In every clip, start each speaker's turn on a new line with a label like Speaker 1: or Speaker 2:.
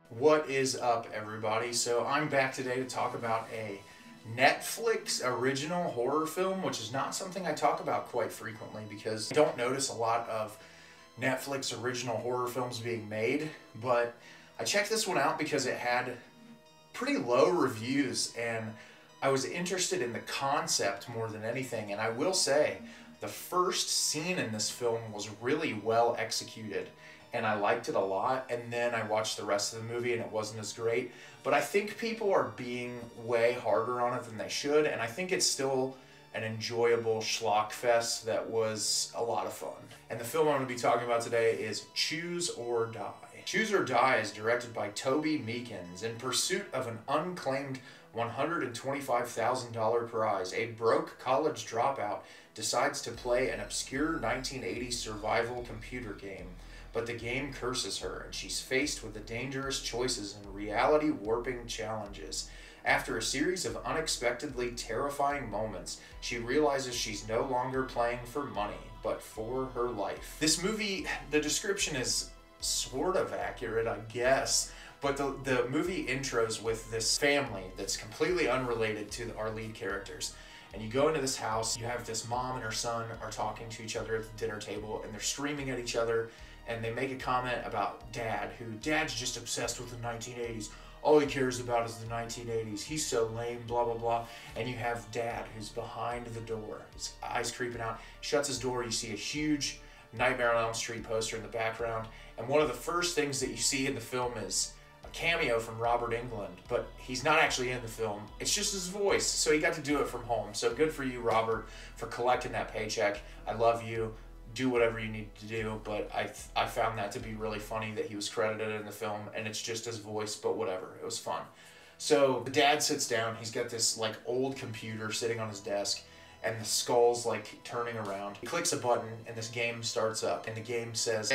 Speaker 1: What is up, everybody? So I'm back today to talk about a Netflix original horror film, which is not something I talk about quite frequently because I don't notice a lot of Netflix original horror films being made, but I checked this one out because it had pretty low reviews and I was interested in the concept more than anything. And I will say, the first scene in this film was really well executed and I liked it a lot, and then I watched the rest of the movie and it wasn't as great. But I think people are being way harder on it than they should, and I think it's still an enjoyable schlock fest that was a lot of fun. And the film I'm going to be talking about today is Choose or Die. Choose or Die is directed by Toby Meekins. In pursuit of an unclaimed $125,000 prize, a broke college dropout decides to play an obscure 1980s survival computer game. But the game curses her, and she's faced with the dangerous choices and reality-warping challenges. After a series of unexpectedly terrifying moments, she realizes she's no longer playing for money, but for her life. This movie, the description is sort of accurate, I guess, but the movie intros with this family that's completely unrelated to our lead characters. And you go into this house, you have this mom and her son are talking to each other at the dinner table, and they're screaming at each other, and they make a comment about Dad, Dad's just obsessed with the 1980s. All he cares about is the 1980s. He's so lame, blah, blah, blah. And you have Dad, who's behind the door, his eyes creeping out, shuts his door. You see a huge Nightmare on Elm Street poster in the background. And one of the first things that you see in the film is a cameo from Robert Englund, but he's not actually in the film. It's just his voice. So he got to do it from home. So good for you, Robert, for collecting that paycheck. I love you. Do whatever you need to do, but I found that to be really funny that he was credited in the film, and it's just his voice, but whatever, it was fun. So the dad sits down, he's got this like old computer sitting on his desk, and the skull's like turning around. He clicks a button, and this game starts up, and the game says,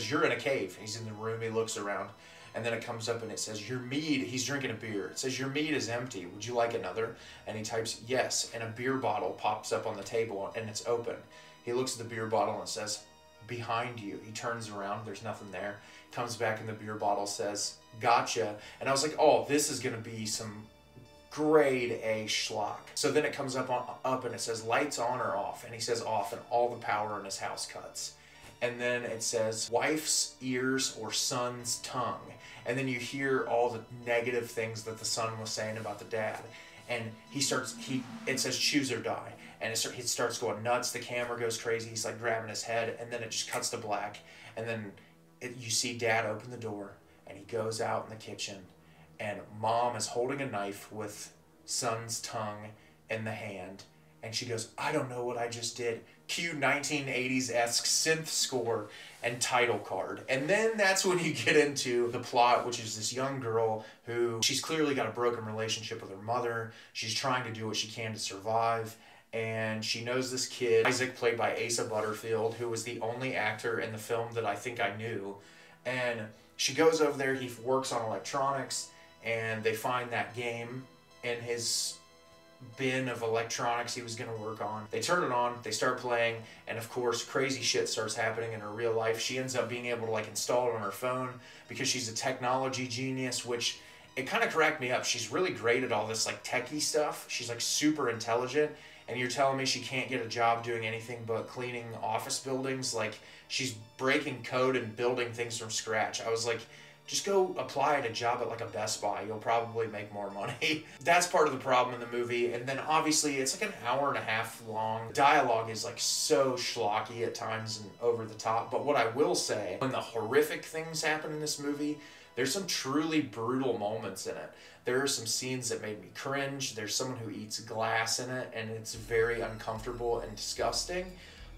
Speaker 1: you're in a cave. He's in the room, he looks around, and then it comes up and it says, your mead, he's drinking a beer. It says, your mead is empty, would you like another? And he types yes, and a beer bottle pops up on the table, and it's open. He looks at the beer bottle and says, behind you. He turns around, there's nothing there. Comes back and the beer bottle says, gotcha. And I was like, oh, this is gonna be some grade A schlock. So then it comes up and it says, lights on or off? And he says off, and all the power in his house cuts. And then it says, wife's ears or son's tongue. And then you hear all the negative things that the son was saying about the dad. And it says choose or die. And it starts going nuts, the camera goes crazy, he's like grabbing his head, and then it just cuts to black, and then you see Dad open the door, and he goes out in the kitchen, and Mom is holding a knife with son's tongue in the hand, and she goes, I don't know what I just did. Cue 1980s-esque synth score and title card. And then that's when you get into the plot, which is this young girl who, she's clearly got a broken relationship with her mother, she's trying to do what she can to survive, and she knows this kid, Isaac, played by Asa Butterfield, who was the only actor in the film that I think I knew. And she goes over there, he works on electronics, and they find that game in his bin of electronics he was going to work on. They turn it on, they start playing, and of course crazy shit starts happening in her real life. She ends up being able to like install it on her phone because she's a technology genius, which it kind of cracked me up. She's really great at all this like techie stuff. She's like super intelligent. And you're telling me she can't get a job doing anything but cleaning office buildings? Like, she's breaking code and building things from scratch. I was like, just go apply at a job at like a Best Buy. You'll probably make more money. That's part of the problem in the movie. And then obviously it's like an hour and a half long. The dialogue is like so schlocky at times and over the top. But what I will say, when the horrific things happen in this movie, there's some truly brutal moments in it. There are some scenes that made me cringe. There's someone who eats glass in it, and it's very uncomfortable and disgusting.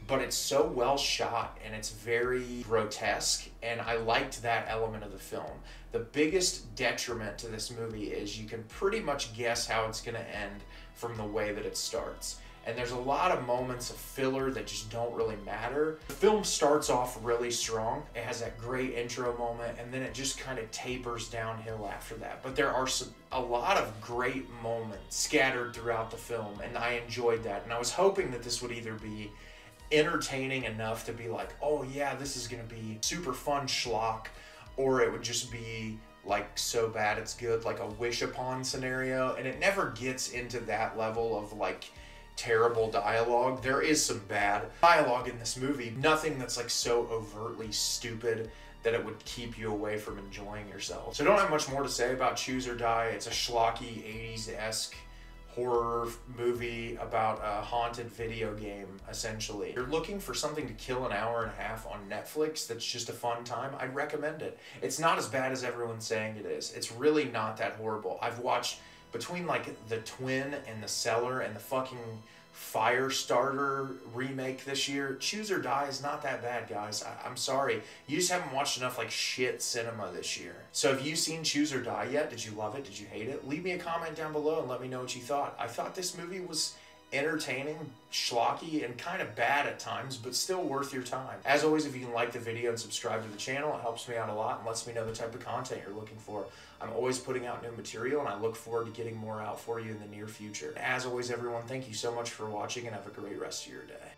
Speaker 1: But it's so well shot, and it's very grotesque, and I liked that element of the film. The biggest detriment to this movie is you can pretty much guess how it's going to end from the way that it starts. And there's a lot of moments of filler that just don't really matter. The film starts off really strong. It has that great intro moment, and then it just kind of tapers downhill after that. But there are a lot of great moments scattered throughout the film, and I enjoyed that. And I was hoping that this would either be entertaining enough to be like, oh yeah, this is gonna be super fun schlock, or it would just be like so bad it's good, like a wish upon scenario, and it never gets into that level of like terrible dialogue. There is some bad dialogue in this movie, nothing that's like so overtly stupid that it would keep you away from enjoying yourself. So I don't have much more to say about Choose or Die. It's a schlocky 80s-esque horror movie about a haunted video game, essentially. If you're looking for something to kill an hour and a half on Netflix that's just a fun time, I'd recommend it. It's not as bad as everyone's saying it is. It's really not that horrible. I've watched between like The Twin and The Cellar and the fucking Firestarter remake this year, Choose or Die is not that bad, guys. I'm sorry. You just haven't watched enough like shit cinema this year. So have you seen Choose or Die yet? Did you love it? Did you hate it? Leave me a comment down below and let me know what you thought. I thought this movie was entertaining, schlocky, and kind of bad at times, but still worth your time. As always, if you can like the video and subscribe to the channel, it helps me out a lot and lets me know the type of content you're looking for. I'm always putting out new material, and I look forward to getting more out for you in the near future. As always, everyone, thank you so much for watching, and have a great rest of your day.